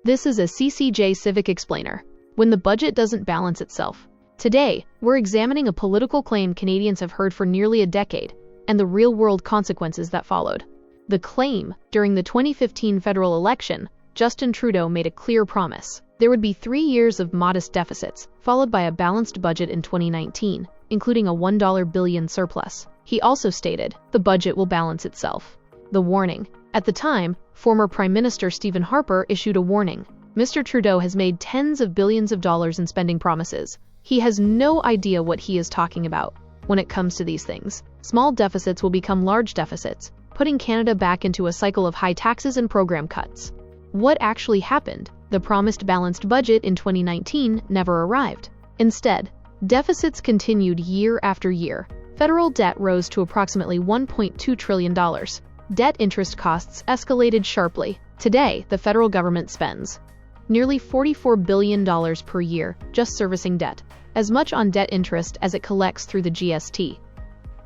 This is a CCJ Civic Explainer. When the budget doesn't balance itself. Today, we're examining a political claim Canadians have heard for nearly a decade, and the real-world consequences that followed. The claim: during the 2015 federal election, Justin Trudeau made a clear promise. There would be 3 years of modest deficits, followed by a balanced budget in 2019, including a $1 billion surplus. He also stated, the budget will balance itself. The warning. At the time, former Prime Minister Stephen Harper issued a warning. Mr. Trudeau has made tens of billions of dollars in spending promises. He has no idea what he is talking about. When it comes to these things, small deficits will become large deficits, putting Canada back into a cycle of high taxes and program cuts. What actually happened? The promised balanced budget in 2019 never arrived. Instead, deficits continued year after year. Federal debt rose to approximately $1.2 trillion. Debt interest costs escalated sharply. Today, the federal government spends nearly $44 billion per year just servicing debt, as much on debt interest as it collects through the GST,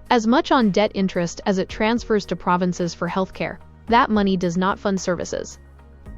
as much on debt interest as it transfers to provinces for healthcare. That money does not fund services.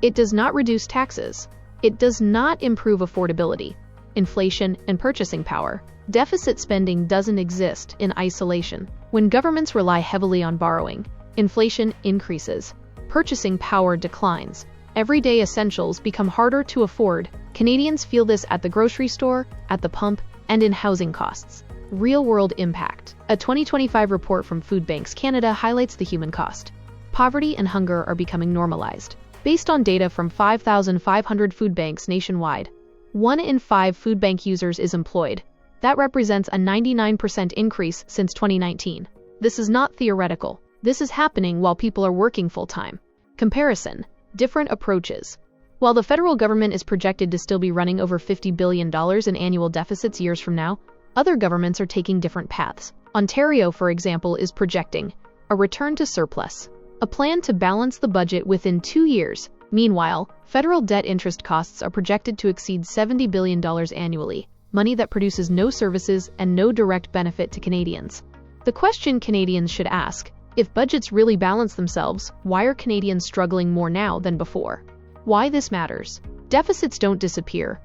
It does not reduce taxes. It does not improve affordability, inflation, and purchasing power. Deficit spending doesn't exist in isolation. When governments rely heavily on borrowing, inflation increases, purchasing power declines. Everyday essentials become harder to afford. Canadians feel this at the grocery store, at the pump, and in housing costs. Real-world impact. A 2025 report from Food Banks Canada highlights the human cost. Poverty and hunger are becoming normalized. Based on data from 5,500 food banks nationwide, 1 in 5 food bank users is employed. That represents a 99% increase since 2019. This is not theoretical. This is happening while people are working full-time. Comparison. Different approaches. While the federal government is projected to still be running over $50 billion in annual deficits years from now, other governments are taking different paths. Ontario, for example, is projecting a return to surplus, a plan to balance the budget within 2 years. Meanwhile, federal debt interest costs are projected to exceed $70 billion annually, money that produces no services and no direct benefit to Canadians. The question Canadians should ask: if budgets really balance themselves, why are Canadians struggling more now than before? Why this matters. Deficits don't disappear.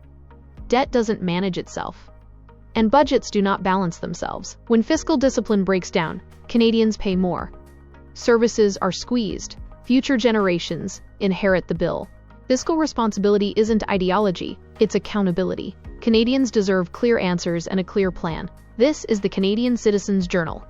Debt doesn't manage itself. And budgets do not balance themselves. When fiscal discipline breaks down, Canadians pay more. Services are squeezed. Future generations inherit the bill. Fiscal responsibility isn't ideology, it's accountability. Canadians deserve clear answers and a clear plan. This is the Canadian Citizens Journal.